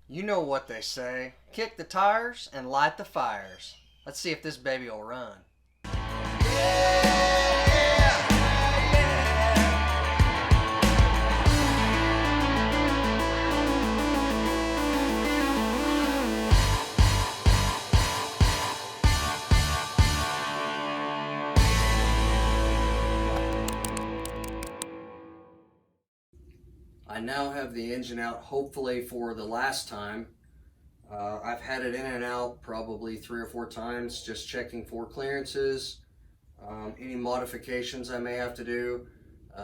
You know what they say. Kick the tires and light the fires. Let's see if this baby will run. I now have the engine out, hopefully for the last time. I've had it in and out probably 3 or 4 times, just checking for clearances, any modifications I may have to do.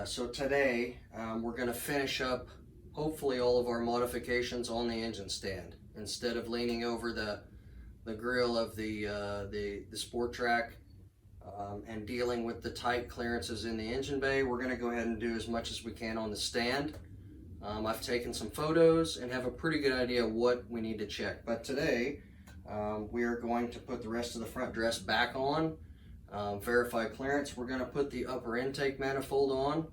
So today we're going to finish up hopefully all of our modifications on the engine stand. Instead of leaning over the grill of the Sport Trac and dealing with the tight clearances in the engine bay, we're going to go ahead and do as much as we can on the stand. I've taken some photos and have a pretty good idea what we need to check. But today, we are going to put the rest of the front dress back on, verify clearance. We're going to put the upper intake manifold on.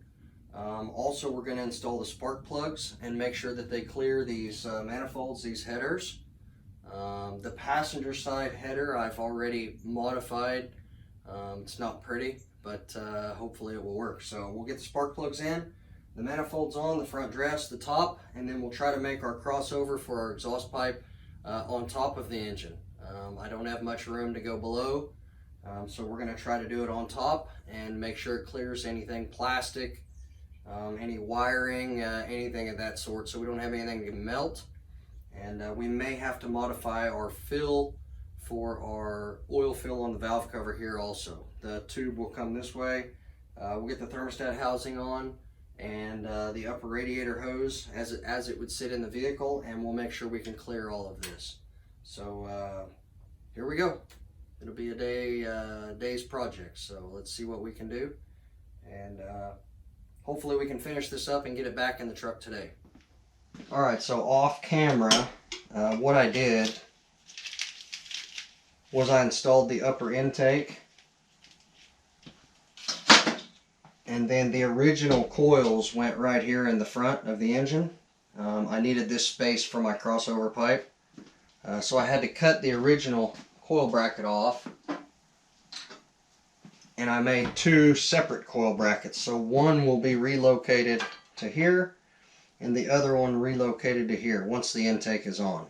Also, we're going to install the spark plugs and make sure that they clear these manifolds, these headers. The passenger side header I've already modified. It's not pretty, but hopefully it will work. So we'll get the spark plugs in. The manifolds on, the front dress, the top, and then we'll try to make our crossover for our exhaust pipe on top of the engine. I don't have much room to go below, so we're going to try to do it on top and make sure it clears anything plastic, any wiring, anything of that sort, so we don't have anything to melt. And we may have to modify our fill for our oil fill on the valve cover here also. The tube will come this way. We'll get the thermostat housing on, and the upper radiator hose as it would sit in the vehicle, and we'll make sure we can clear all of this. So here we go. It'll be a day's project, so let's see what we can do, and hopefully we can finish this up and get it back in the truck today. Alright, so off camera, what I did was I installed the upper intake, and then the original coils went right here in the front of the engine. I needed this space for my crossover pipe. So I had to cut the original coil bracket off. And I made 2 separate coil brackets. So one will be relocated to here, and the other one relocated to here once the intake is on.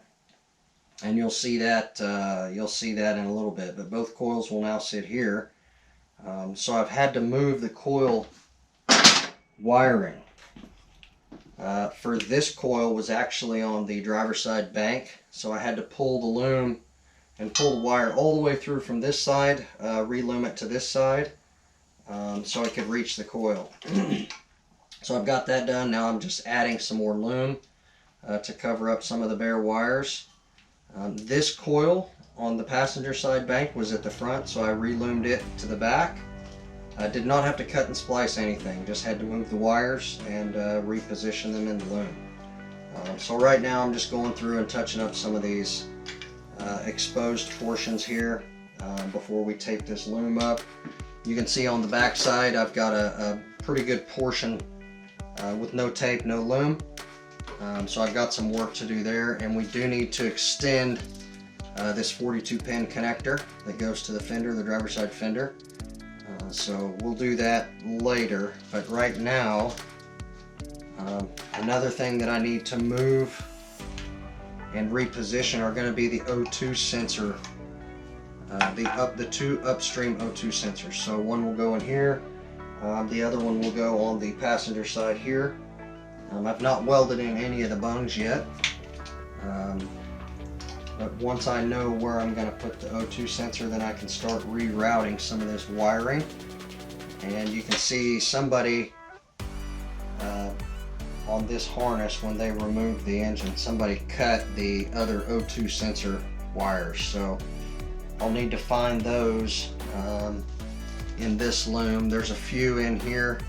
And you'll see that in a little bit. But both coils will now sit here. So I've had to move the coil wiring. For this coil was actually on the driver's side bank, so I had to pull the loom and pull the wire all the way through from this side, reloom it to this side, so I could reach the coil. So I've got that done. Now I'm just adding some more loom to cover up some of the bare wires. This coil on the passenger side bank was at the front, so I reloomed it to the back. I did not have to cut and splice anything, just had to move the wires and reposition them in the loom. So right now I'm just going through and touching up some of these exposed portions here before we tape this loom up. You can see on the back side I've got a pretty good portion with no tape, no loom. So I've got some work to do there, and we do need to extend this 42-pin connector that goes to the fender, the driver's side fender. So we'll do that later, but right now another thing that I need to move and reposition are going to be the O2 sensor, the 2 upstream O2 sensors. So one will go in here, the other one will go on the passenger side here. I've not welded in any of the bungs yet, but once I know where I'm going to put the O2 sensor, then I can start rerouting some of this wiring. And you can see somebody on this harness, when they removed the engine, somebody cut the other O2 sensor wires. So I'll need to find those in this loom. There's a few in here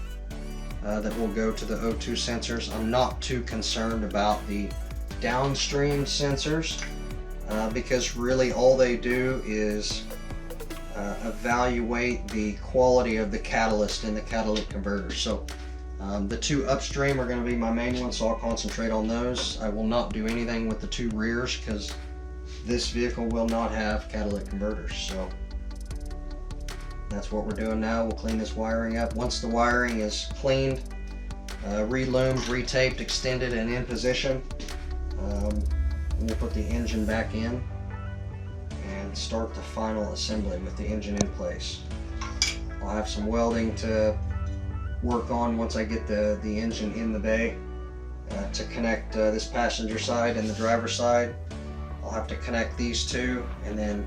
that will go to the O2 sensors. I'm not too concerned about the downstream sensors because really all they do is evaluate the quality of the catalyst in the catalytic converter. So The two upstream are going to be my main ones, so I'll concentrate on those. I will not do anything with the two rears because this vehicle will not have catalytic converters. So that's what we're doing now. We'll clean this wiring up. Once the wiring is cleaned, re-loomed, retaped, extended, and in position, we'll put the engine back in and start the final assembly with the engine in place. I'll have some welding to work on once I get the engine in the bay to connect this passenger side and the driver's side. I'll have to connect these two and then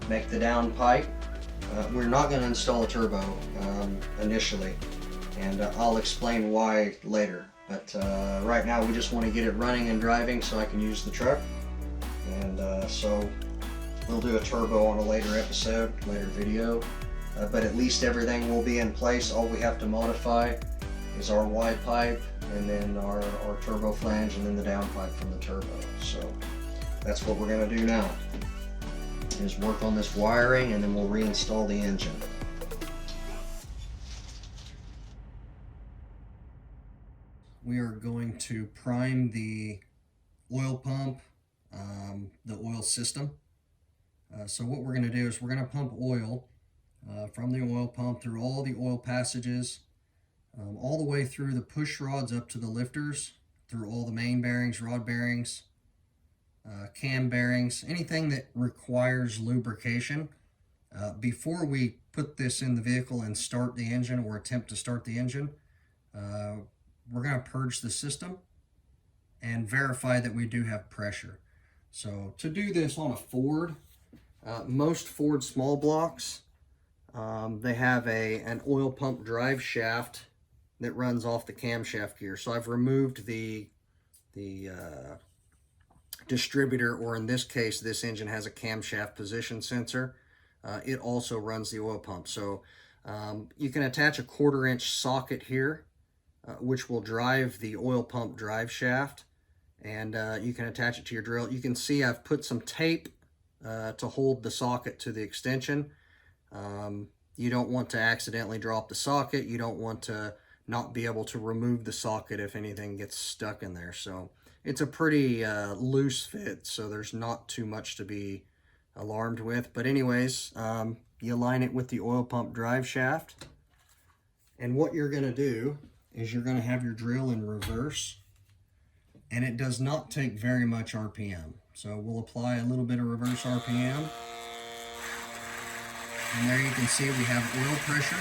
make the down pipe. We're not going to install a turbo initially, and I'll explain why later. But right now we just want to get it running and driving so I can use the truck. And so we'll do a turbo on a later episode, later video. But at least everything will be in place. All we have to modify is our wide pipe and then our turbo flange and then the down pipe from the turbo. So that's what we're going to do now, is work on this wiring and then we'll reinstall the engine. We are going to prime the oil pump, the oil system. So what we're going to do is we're going to pump oil from the oil pump through all the oil passages, all the way through the push rods up to the lifters, through all the main bearings, rod bearings, cam bearings, anything that requires lubrication. Before we put this in the vehicle and start the engine or attempt to start the engine, we're going to purge the system and verify that we do have pressure. So to do this on a Ford, most Ford small blocks, they have an oil pump drive shaft that runs off the camshaft gear. So I've removed the distributor, or in this case, this engine has a camshaft position sensor. It also runs the oil pump. So you can attach a 1/4-inch socket here, which will drive the oil pump drive shaft, and you can attach it to your drill. You can see I've put some tape to hold the socket to the extension. You don't want to accidentally drop the socket. You don't want to not be able to remove the socket if anything gets stuck in there. So it's a pretty loose fit, so there's not too much to be alarmed with. But anyways, you line it with the oil pump drive shaft, and what you're going to do is you're going to have your drill in reverse, and it does not take very much RPM. So we'll apply a little bit of reverse RPM, and there you can see we have oil pressure.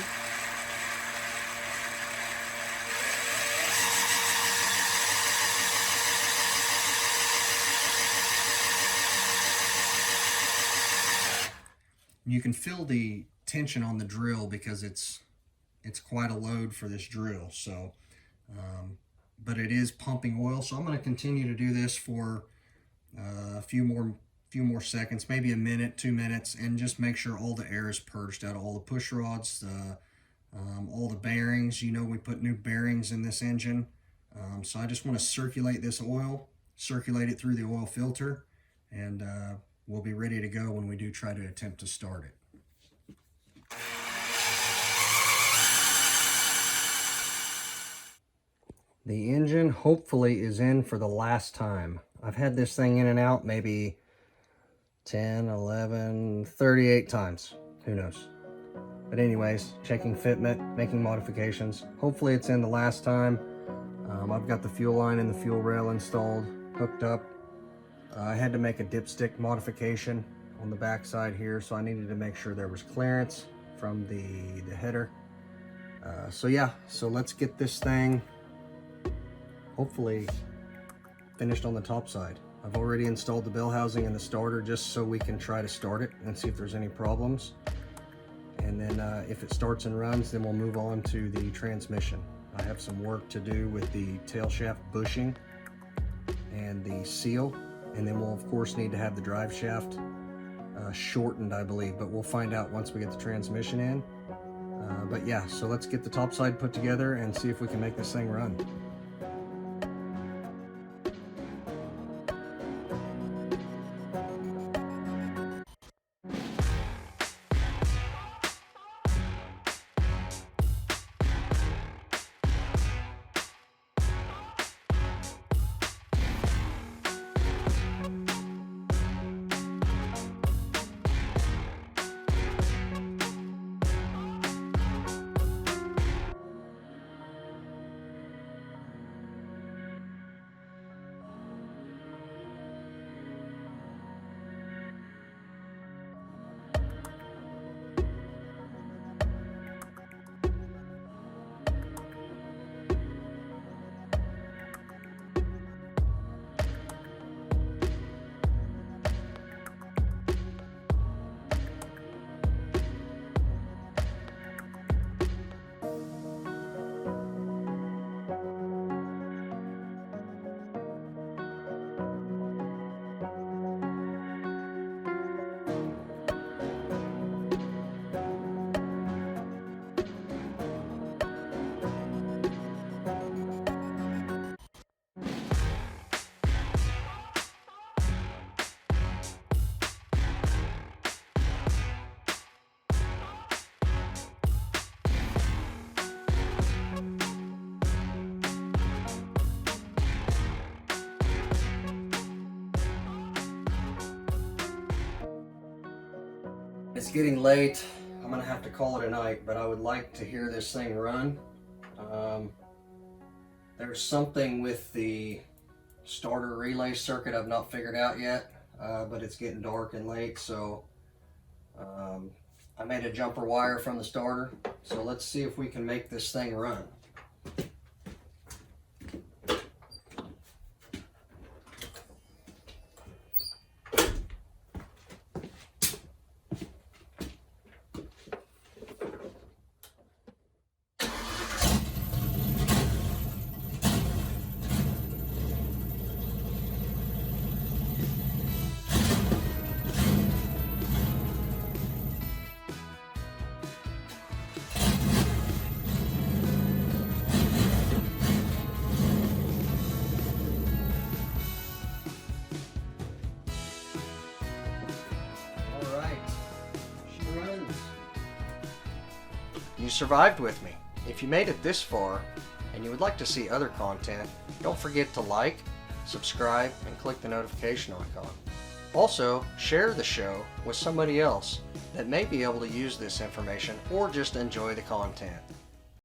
You can feel the tension on the drill because it's quite a load for this drill. So, but it is pumping oil. So I'm going to continue to do this for a few more seconds, maybe a minute, 2 minutes, and just make sure all the air is purged out of all the push rods, all the bearings. You know, we put new bearings in this engine. So I just want to circulate this oil, circulate it through the oil filter, and we'll be ready to go when we do try to attempt to start it. The engine hopefully is in for the last time. I've had this thing in and out maybe 10, 11, 38 times. Who knows? But anyways, checking fitment, making modifications. Hopefully it's in the last time. I've got the fuel line and the fuel rail installed, hooked up. I had to make a dipstick modification on the back side here, so I needed to make sure there was clearance from the header. So yeah, so let's get this thing hopefully finished on the top side. I've already installed the bell housing and the starter just so we can try to start it and see if there's any problems. And then if it starts and runs, then we'll move on to the transmission. I have some work to do with the tail shaft bushing and the seal. And then we'll of course need to have the drive shaft shortened, I believe, but we'll find out once we get the transmission in. But yeah, so let's get the top side put together and see if we can make this thing run. It's getting late. I'm gonna have to call it a night, but I would like to hear this thing run. There's something with the starter relay circuit I've not figured out yet, but it's getting dark and late, so I made a jumper wire from the starter. So let's see if we can make this thing run. You survived with me. If you made it this far and you would like to see other content, don't forget to like, subscribe, and click the notification icon. Also, share the show with somebody else that may be able to use this information or just enjoy the content.